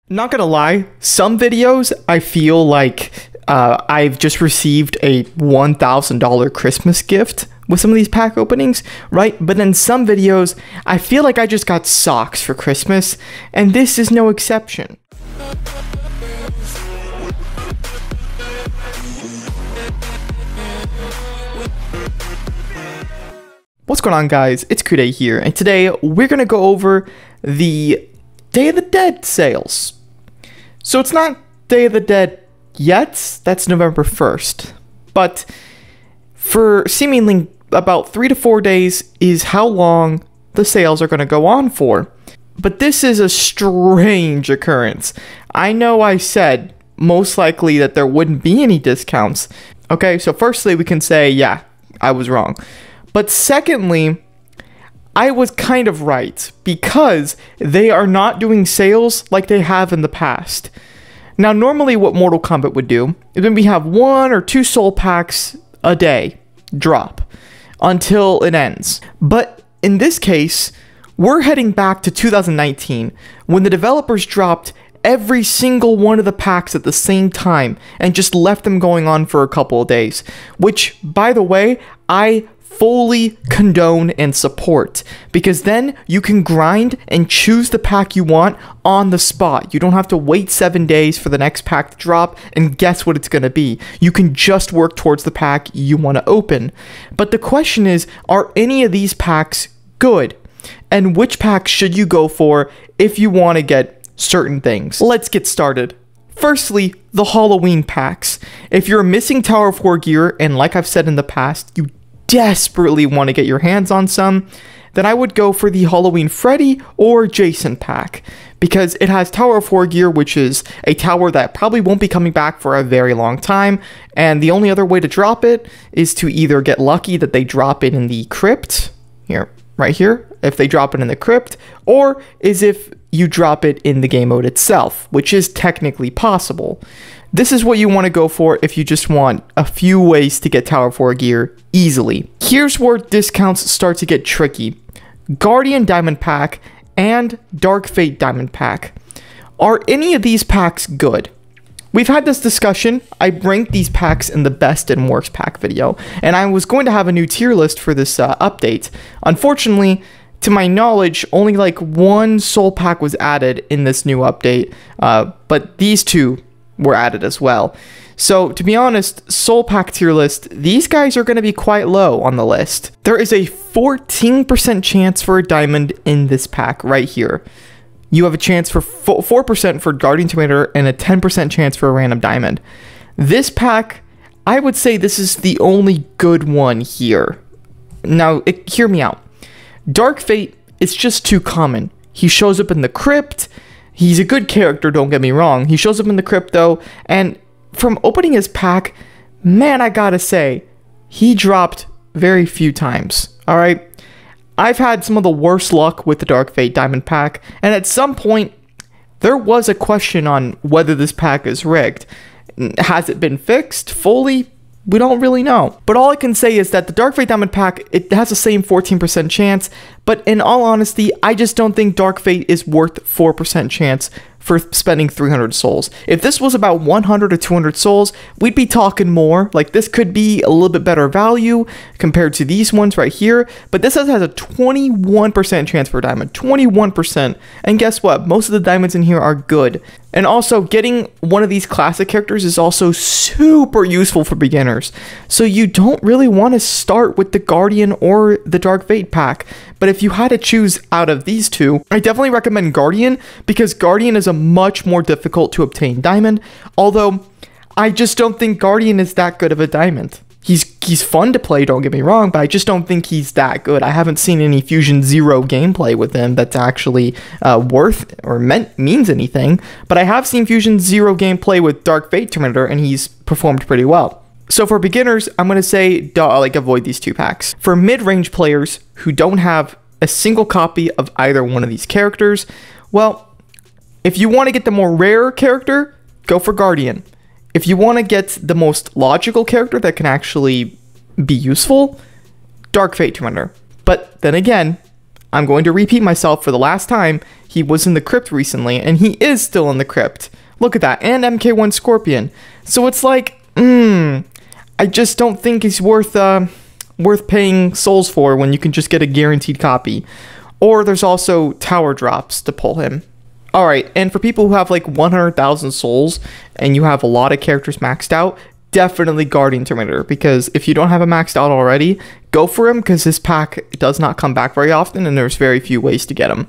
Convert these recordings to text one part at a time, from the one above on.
Not gonna lie, some videos I feel like I've just received a $1,000 Christmas gift with some of these pack openings, right? But then some videos, I feel like I just got socks for Christmas, and this is no exception. What's going on, guys? It's Kude here, and today we're gonna go over the Day of the Dead sales. So it's not Day of the Dead yet, that's November 1st, but for seemingly about 3 to 4 days is how long the sales are gonna go on for. But this is a strange occurrence. I know I said most likely that there wouldn't be any discounts. Okay, so firstly we can say, yeah, I was wrong. But secondly, I was kind of right, because they are not doing sales like they have in the past. Now, normally what Mortal Kombat would do is when we have 1 or 2 soul packs a day drop until it ends. But in this case, we're heading back to 2019 when the developers dropped every single one of the packs at the same time and just left them going on for a couple of days, which, by the way, I fully condone and support, because then you can grind and choose the pack you want on the spot. You don't have to wait 7 days for the next pack to drop and guess what it's going to be. You can just work towards the pack you want to open. But the question is, are any of these packs good? And which pack should you go for if you want to get certain things? Let's get started. Firstly, the Halloween packs. If you're missing Tower of War gear, and like I've said in the past, you desperately want to get your hands on some, then I would go for the Halloween Freddy or Jason pack, because it has Tower of War gear, which is a tower that probably won't be coming back for a very long time, and the only other way to drop it is to either get lucky that they drop it in the crypt, here, right here, if they drop it in the crypt, or is if you drop it in the game mode itself, which is technically possible. This is what you want to go for if you just want a few ways to get Tower of War gear easily. Here's where discounts start to get tricky. Guardian Diamond Pack and Dark Fate Diamond Pack. Are any of these packs good? We've had this discussion. I ranked these packs in the best and worst pack video, and I was going to have a new tier list for this update. Unfortunately, to my knowledge, only like 1 soul pack was added in this new update, but these 2 were added as well. So to be honest, soul pack tier list, these guys are going to be quite low on the list. There is a 14% chance for a diamond in this pack right here. You have a chance for 4% for Guardian Terminator and a 10% chance for a random diamond. This pack, I would say this is the only good one here. Now, hear me out. Dark Fate is just too common. He shows up in the crypt. He's a good character, don't get me wrong. He shows up in the crypt though, and from opening his pack, man, I gotta say, he dropped very few times, alright? I've had some of the worst luck with the Dark Fate Diamond pack, and at some point, there was a question on whether this pack is rigged. Has it been fixed fully? We don't really know. But all I can say is that the Dark Fate Diamond pack, it has the same 14% chance, but in all honesty, I just don't think Dark Fate is worth 4% chance for spending 300 souls. If this was about 100 or 200 souls, we'd be talking more. Like, this could be a little bit better value compared to these ones right here, but this has a 21% chance for a diamond, 21%. And guess what? Most of the diamonds in here are good. And also, getting one of these classic characters is also super useful for beginners. So you don't really want to start with the Guardian or the Dark Fate pack. But if you had to choose out of these 2, I definitely recommend Guardian, because Guardian is a much more difficult to obtain diamond. Although, I just don't think Guardian is that good of a diamond. He's fun to play, don't get me wrong, but I just don't think he's that good. I haven't seen any Fusion Zero gameplay with him that's actually worth or means anything. But I have seen Fusion Zero gameplay with Dark Fate Terminator, and he's performed pretty well. So for beginners, I'm going to say avoid these 2 packs. For mid-range players who don't have a single copy of either one of these characters, well, if you want to get the more rare character, go for Guardian. If you want to get the most logical character that can actually be useful, Dark Fate Terminator. But then again, I'm going to repeat myself for the last time, he was in the crypt recently, and he is still in the crypt. Look at that, and MK1 Scorpion. So it's like, I just don't think he's worth paying souls for when you can just get a guaranteed copy. Or there's also tower drops to pull him. Alright, and for people who have like 100,000 souls and you have a lot of characters maxed out, definitely Guardian Terminator, because if you don't have him maxed out already, go for him, because this pack does not come back very often and there's very few ways to get him.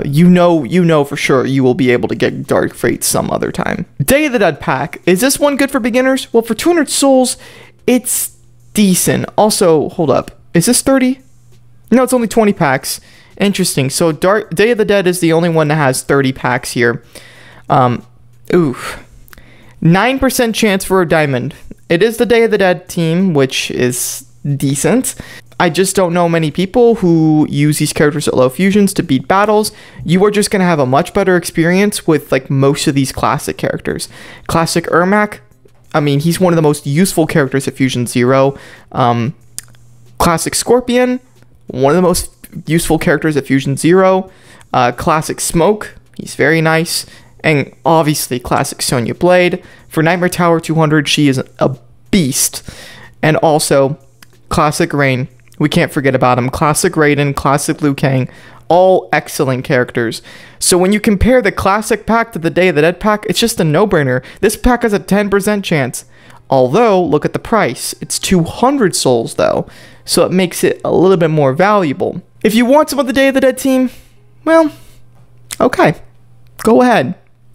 You know for sure you will be able to get Dark Fate some other time. Day of the Dead pack. Is this one good for beginners? Well, for 200 souls, it's decent. Also, hold up. Is this 30? No, it's only 20 packs. Interesting. So Day of the Dead is the only one that has 30 packs here. 9% chance for a diamond. It is the Day of the Dead team, which is decent. I just don't know many people who use these characters at low fusions to beat battles. You are just going to have a much better experience with like most of these classic characters. Classic Ermac, I mean, he's one of the most useful characters at Fusion 0. Classic Scorpion, one of the most useful characters at Fusion 0. Classic Smoke, he's very nice. And obviously Classic Sonya Blade. For Nightmare Tower 200, she is a beast. And also Classic Rain. We can't forget about him. Classic Raiden, Classic Liu Kang, all excellent characters. So when you compare the Classic pack to the Day of the Dead pack, it's just a no-brainer. This pack has a 10% chance. Although, look at the price. It's 200 souls though, so it makes it a little bit more valuable. If you want some of the Day of the Dead team, well, okay, go ahead.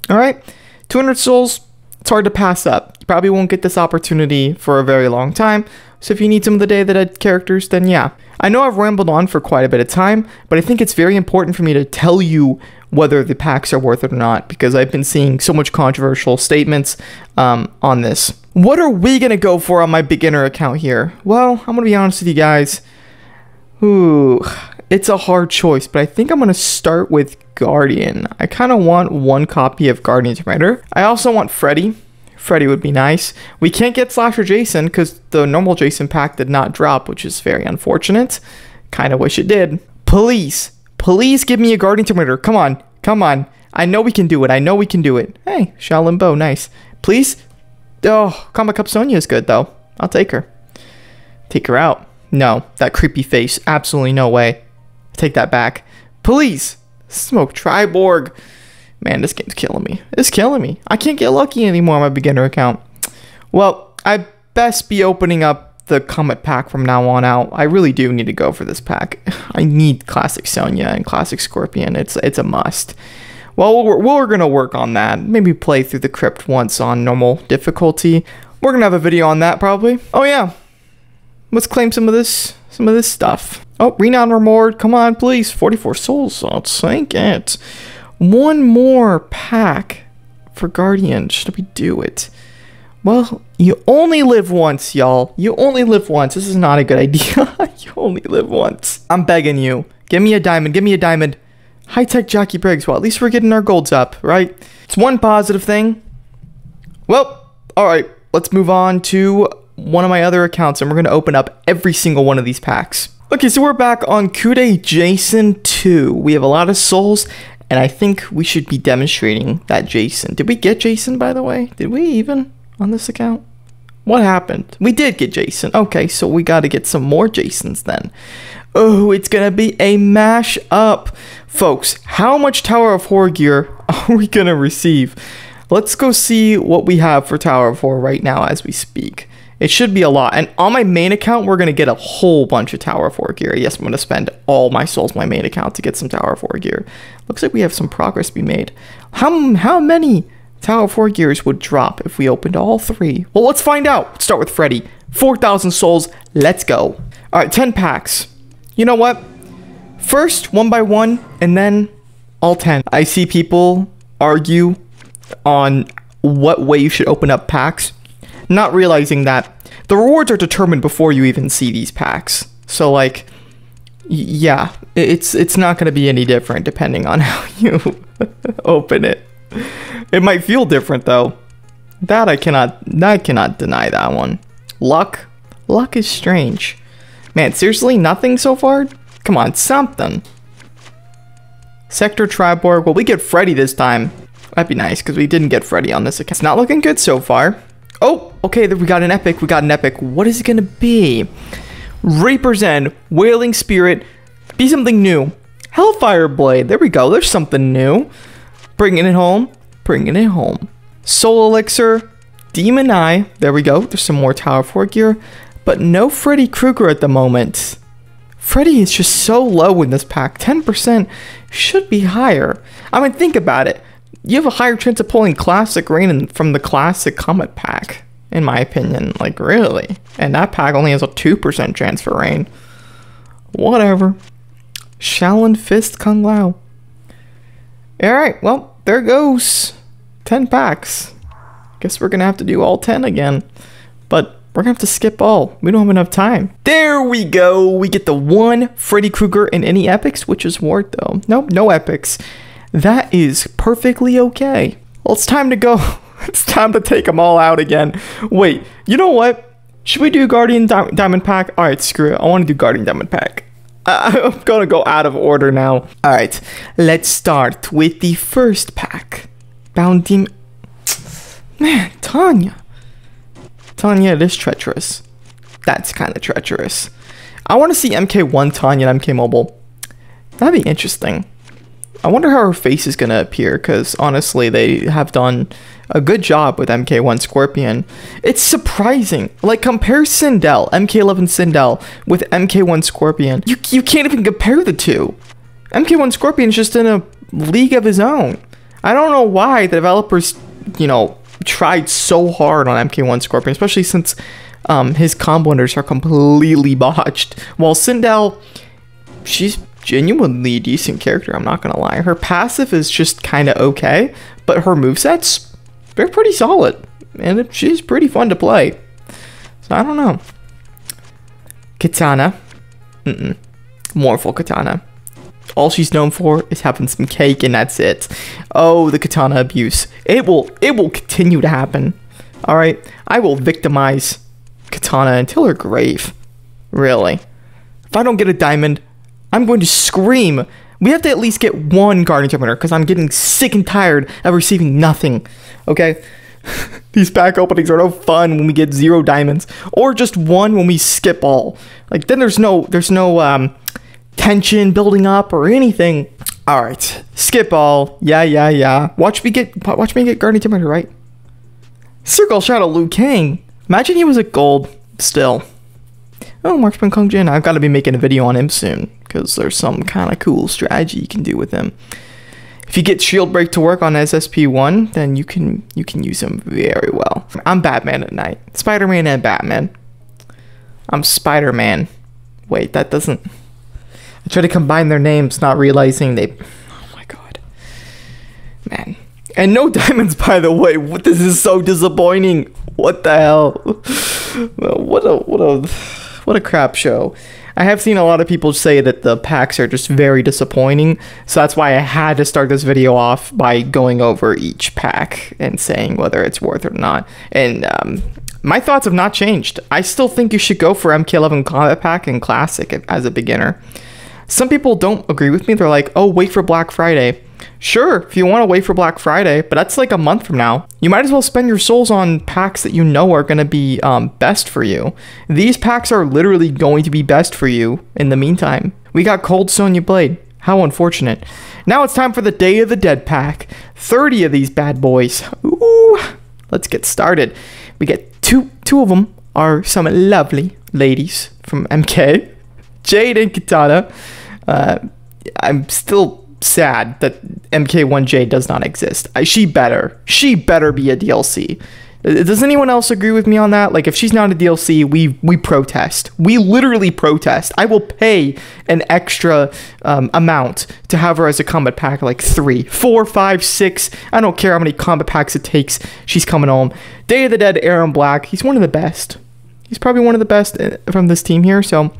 Alright, 200 souls, it's hard to pass up. You probably won't get this opportunity for a very long time. So if you need some of the Day of the Dead characters, then yeah. I know I've rambled on for quite a bit of time, but I think it's very important for me to tell you whether the packs are worth it or not, because I've been seeing so much controversial statements on this. What are we going to go for on my beginner account here? Well, I'm going to be honest with you guys. Ooh, it's a hard choice, but I think I'm going to start with Guardian. I kind of want one copy of Guardian Terminator. I also want Freddy. Freddy would be nice. We can't get Slasher Jason because the normal Jason pack did not drop, which is very unfortunate. Kind of wish it did. Please give me a Guardian Terminator. Come on, come on. I know we can do it. I know we can do it. Hey, Shaolin Bow, nice. Please. Oh, Combat Cup Sonya is good though. I'll take her. Take her out. No, that creepy face. Absolutely no way. Take that back. Please. Smoke Triborg. Man, this game's killing me. It's killing me. I can't get lucky anymore on my beginner account. Well, I best be opening up the Comet pack from now on out. I really do need to go for this pack. I need Classic Sonya and Classic Scorpion. It's a must. Well, we're going to work on that. Maybe play through the crypt once on normal difficulty. We're going to have a video on that probably. Oh yeah. Let's claim some of this stuff. Oh, Renown Reward. Come on, please. 44 souls. I'll take it. One more pack for Guardian. Should we do it? Well, you only live once, y'all. You only live once. This is not a good idea. You only live once. I'm begging you. Give me a diamond. Give me a diamond. High-tech Jackie Briggs. Well, at least we're getting our golds up, right? It's one positive thing. Well, all right. Let's move on to one of my other accounts, and we're going to open up every single one of these packs. Okay, so we're back on Kude Jason 2. We have a lot of souls, and I think we should be demonstrating that Jason. Did we get Jason, by the way? Did we even on this account? What happened? We did get Jason. Okay, so we got to get some more Jasons then. Oh, it's going to be a mash up. Folks, how much Tower of Horror gear are we going to receive? Let's go see what we have for Tower of Horror right now as we speak. It should be a lot. And on my main account, we're going to get a whole bunch of Tower of Horror gear. Yes, I'm going to spend all my souls on my main account to get some Tower of Horror gear. Looks like we have some progress to be made. How many Tower of Horror gears would drop if we opened all three? Well, let's find out. Let's start with Freddy. 4,000 souls. Let's go. All right, 10 packs. You know what? First, one by one, and then all 10. I see people argue on what way you should open up packs, not realizing that the rewards are determined before you even see these packs. So like, yeah, it's not going to be any different depending on how you open it. It might feel different though. That I cannot deny that one. Luck is strange. Man, seriously, nothing so far? Come on, something. Sector Triborg. Well, we get Freddy this time. That'd be nice, because we didn't get Freddy on this account. It's not looking good so far. Oh, okay, we got an epic. We got an epic. What is it going to be? Reaper's End, Wailing Spirit, be something new. Hellfire Blade, there we go. There's something new. Bringing it home. Bringing it home. Soul Elixir, Demon Eye. There we go. There's some more Tower 4 gear. But no Freddy Krueger at the moment. Freddy is just so low in this pack. 10% should be higher. I mean, think about it. You have a higher chance of pulling Classic Rain from the Classic KOMBAT pack, in my opinion. Like, really? And that pack only has a 2% chance for Rain. Whatever. Shaolin Fist Kung Lao. Alright, well, there goes 10 packs. Guess we're gonna have to do all 10 again. But we're gonna have to skip all. We don't have enough time. There we go. We get the one Freddy Krueger in any epics, which is Ward though. Nope, no epics. That is perfectly okay. Well, it's time to go. It's time to take them all out again. Wait, you know what? Should we do Guardian Diamond Pack? Alright, screw it. I want to do Guardian Diamond Pack. I'm gonna go out of order now. Alright, let's start with the first pack. Bounty. Man, Tanya. Tanya, it is treacherous. That's kind of treacherous. I want to see MK1 Tanya and MK Mobile. That'd be interesting. I wonder how her face is going to appear, because honestly, they have done a good job with MK1 Scorpion. It's surprising. Like, compare Sindel, MK11 Sindel, with MK1 Scorpion. You can't even compare the two. MK1 Scorpion is just in a league of his own. I don't know why the developers, you know, tried so hard on MK1 Scorpion, especially since his combo wonders are completely botched. While Sindel, she's genuinely decent character, I'm not gonna lie. Her passive is just kind of okay, but her movesets, they're pretty solid, and she's pretty fun to play. So I don't know. Katana, Morphle Katana. All she's known for is having some cake, and that's it. Oh, the Katana abuse. It will continue to happen. All right, I will victimize Katana until her grave. Really. If I don't get a diamond, I'm going to scream. We have to at least get one Guardian Terminator, because I'm getting sick and tired of receiving nothing. Okay? These pack openings are no fun when we get 0 diamonds, or just one when we skip all. Like, then there's no tension building up or anything. All right, skip all. Yeah. Watch me get Guardian Terminator, right? Circle Shadow Liu Kang. Imagine he was a gold still. Oh, Marksman Kung Jin. I've got to be making a video on him soon, because there's some kind of cool strategy you can do with him. If you get Shield Break to work on SSP1, then you can use him very well. I'm Batman at night. Spider-Man and Batman. I'm Spider-Man. Wait, that doesn't... I try to combine their names, not realizing they... Oh my god. Man. And no diamonds, by the way. This is so disappointing. What the hell? What a crap show. I have seen a lot of people say that the packs are just very disappointing, so that's why I had to start this video off by going over each pack and saying whether it's worth it or not. And my thoughts have not changed. I still think you should go for MK11 KOMBAT pack and Classic as a beginner. Some people don't agree with me. They're like, oh, wait for Black Friday. Sure, if you want to wait for Black Friday, but that's like a month from now. You might as well spend your souls on packs that you know are going to be best for you. These packs are literally going to be best for you in the meantime. We got Cold Sonya Blade. How unfortunate. Now it's time for the Day of the Dead pack. 30 of these bad boys. Ooh, let's get started. We get two of them are some lovely ladies from MK. Jade and Katana. I'm still sad that MK1J does not exist. She better be a DLC. Does anyone else agree with me on that? Like, if she's not a DLC, we protest. We literally protest. I will pay an extra amount to have her as a combat pack, like 3, 4, 5, 6. I don't care how many combat packs it takes. She's coming home. Day of the Dead, Aaron Black. He's one of the best. He's probably one of the best from this team here, so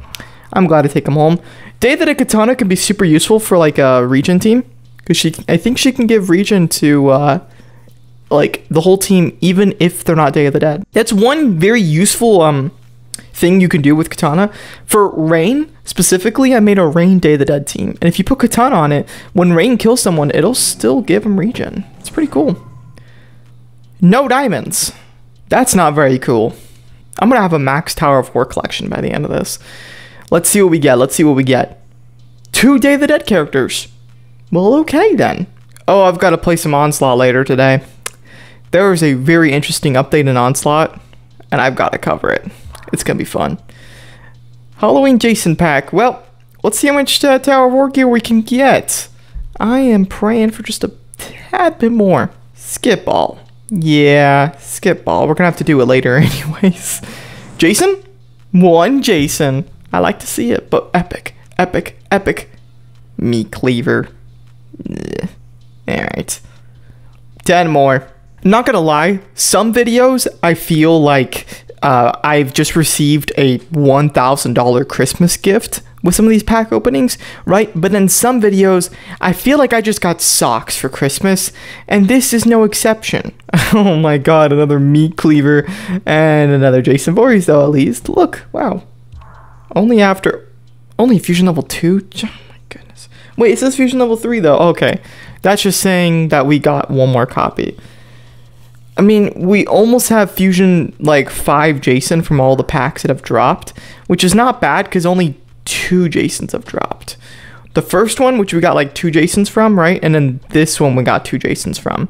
I'm glad to take him home. Day of the Dead Katana can be super useful for like a region team, because I think she can give region to like the whole team, even if they're not Day of the Dead. That's one very useful thing you can do with Katana. For Rain, specifically, I made a Rain Day of the Dead team. And if you put Katana on it, when Rain kills someone, it'll still give him regen. It's pretty cool. No diamonds. That's not very cool. I'm going to have a max Tower of War collection by the end of this. Let's see what we get. Let's see what we get. 2 Day of the Dead characters. Well, okay then. Oh, I've got to play some Onslaught later today. There is a very interesting update in Onslaught, and I've got to cover it. It's going to be fun. Halloween Jason pack. Well, let's see how much Tower of War gear we can get. I am praying for just a tad bit more. Skip all. Yeah, skip all. We're going to have to do it later anyways. Jason? 1 Jason. I like to see it, but epic, epic, epic. Meat cleaver. Alright. 10 more. Not gonna lie, some videos I feel like I've just received a $1,000 Christmas gift with some of these pack openings, right? But then some videos, I feel like I just got socks for Christmas, and this is no exception. Oh my god, another meat cleaver, and another Jason Voorhees though, at least. Look, wow. Only fusion level 2? Oh my goodness. Wait, it says fusion level 3 though, okay. That's just saying that we got 1 more copy. I mean, we almost have fusion like 5 Jason from all the packs that have dropped, which is not bad because only 2 Jasons have dropped. The first one, which we got like 2 Jasons from, right? And then this one we got 2 Jasons from.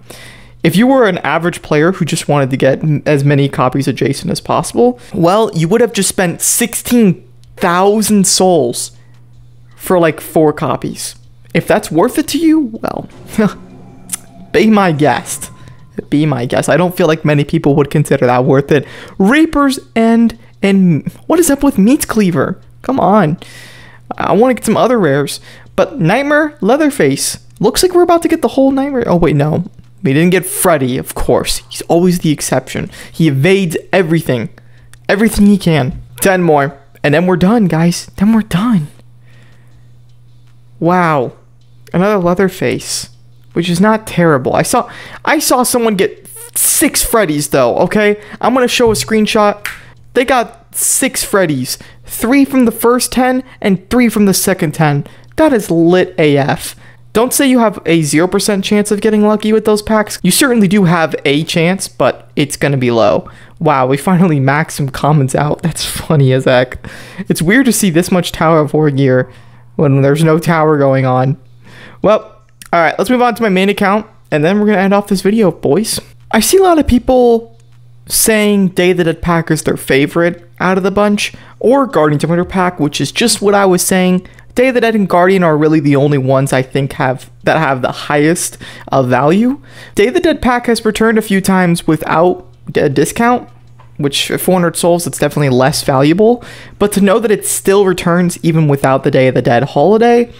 If you were an average player who just wanted to get as many copies of Jason as possible, well, you would have just spent 16,000 souls for like 4 copies. If that's worth it to you, well, be my guest. Be my guest. I don't feel like many people would consider that worth it. Reapers and what is up with Meat Cleaver? Come on. I want to get some other rares. But Nightmare Leatherface. Looks like we're about to get the whole Nightmare. Oh, wait, no. We didn't get Freddy, of course. He's always the exception. He evades everything. Everything he can. 10 more. And then we're done, guys. Then we're done. Wow. Another Leatherface. Which is not terrible. I saw someone get 6 Freddys though, okay? I'm gonna show a screenshot. They got 6 Freddys. 3 from the first 10 and 3 from the second 10. That is lit AF. Don't say you have a 0% chance of getting lucky with those packs. You certainly do have a chance, but it's gonna be low. Wow, we finally maxed some commons out. That's funny as heck. It's weird to see this much Tower of War gear when there's no tower going on. Well, alright, let's move on to my main account, and then we're going to end off this video, boys. I see a lot of people saying Day of the Dead pack is their favorite out of the bunch, or Guardian of Winter pack, which is just what I was saying. Day of the Dead and Guardian are really the only ones I think that have the highest value. Day of the Dead pack has returned a few times without a discount, which at 400 souls, it's definitely less valuable. But to know that it still returns even without the Day of the Dead holiday,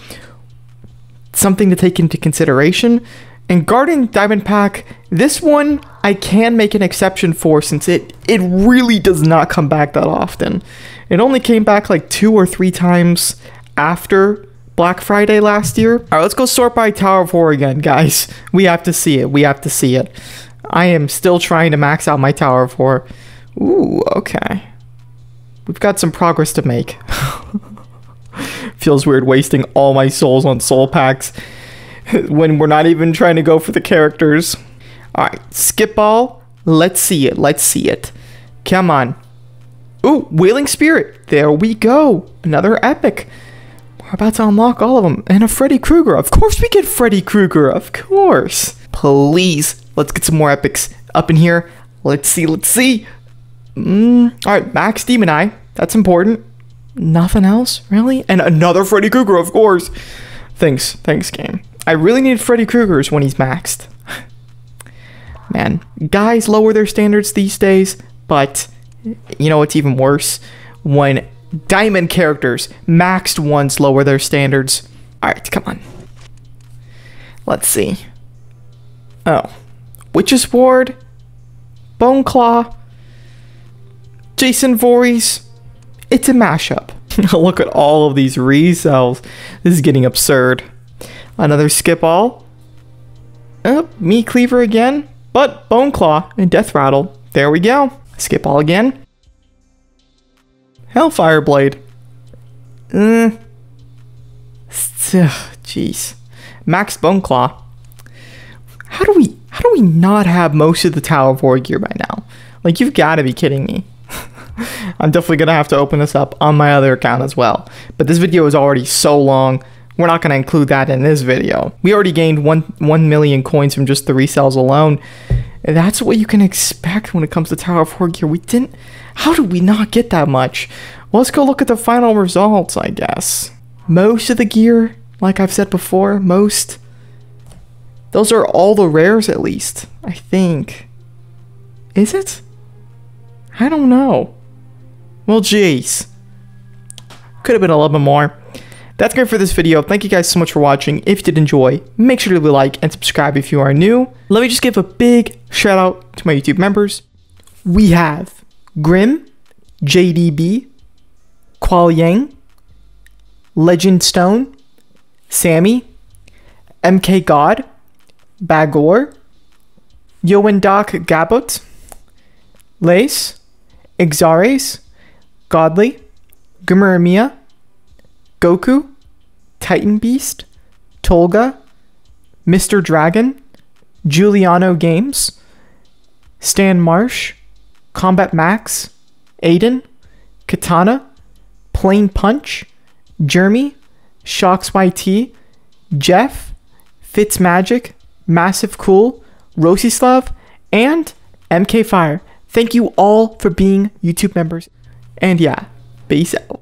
something to take into consideration. And Guardian Diamond Pack, this one I can make an exception for since it really does not come back that often. It only came back like 2 or 3 times after Black Friday last year. Alright, let's go sort by Tower of War again, guys. We have to see it. We have to see it. I am still trying to max out my Tower of War. Ooh, okay. We've got some progress to make. Feels weird wasting all my souls on soul packs when we're not even trying to go for the characters. Alright, skip all. Let's see it. Let's see it. Come on. Ooh, Wailing Spirit. There we go. Another epic. We're about to unlock all of them. And a Freddy Krueger. Of course we get Freddy Krueger. Of course. Please. Let's get some more epics up in here. Let's see. Let's see. Alright, Max Demon Eye. That's important. Nothing else, really? And another Freddy Krueger, of course. Thanks, game. I really need Freddy Kruegers when he's maxed. Man, guys lower their standards these days, but you know what's even worse? When diamond characters, maxed ones, lower their standards. Alright, come on. Let's see. Oh. Witch's Ward, Bone Claw, Jason Voorhees. It's a mashup. Look at all of these resells. This is getting absurd. Another skip all. Meat Cleaver again. But Bone Claw and Death Rattle. There we go. Skip all again. Hellfire Blade. Jeez. Max Boneclaw. How do we not have most of the Tower of War gear by now? Like, you've got to be kidding me. I'm definitely going to have to open this up on my other account as well. But this video is already so long. We're not going to include that in this video. We already gained 1 million coins from just the resells alone. And that's what you can expect when it comes to Tower of War gear. We didn't... How did we not get that much? Well, let's go look at the final results, I guess. Most of the gear, like I've said before, those are all the rares at least, I think. Is it? I don't know. Well, geez. Could have been a little bit more. That's great for this video. Thank you guys so much for watching. If you did enjoy, make sure to leave a like and subscribe if you are new. Let me just give a big shout out to my YouTube members. We have Grim, JDB, Qual Yang, Legend Stone, Sammy, MK God, Bagor, Yoendak Gabot, Lace, Exares, Godly, Gumuramiya, Goku, Titan Beast, Tolga, Mr. Dragon, Giuliano Games, Stan Marsh, Combat Max, Aiden, Katana, Plain Punch, Jeremy, Shocks YT, Jeff, Fitzmagic, Massive Cool, Rosislav, and MK Fire. Thank you all for being YouTube members. And yeah, peace out.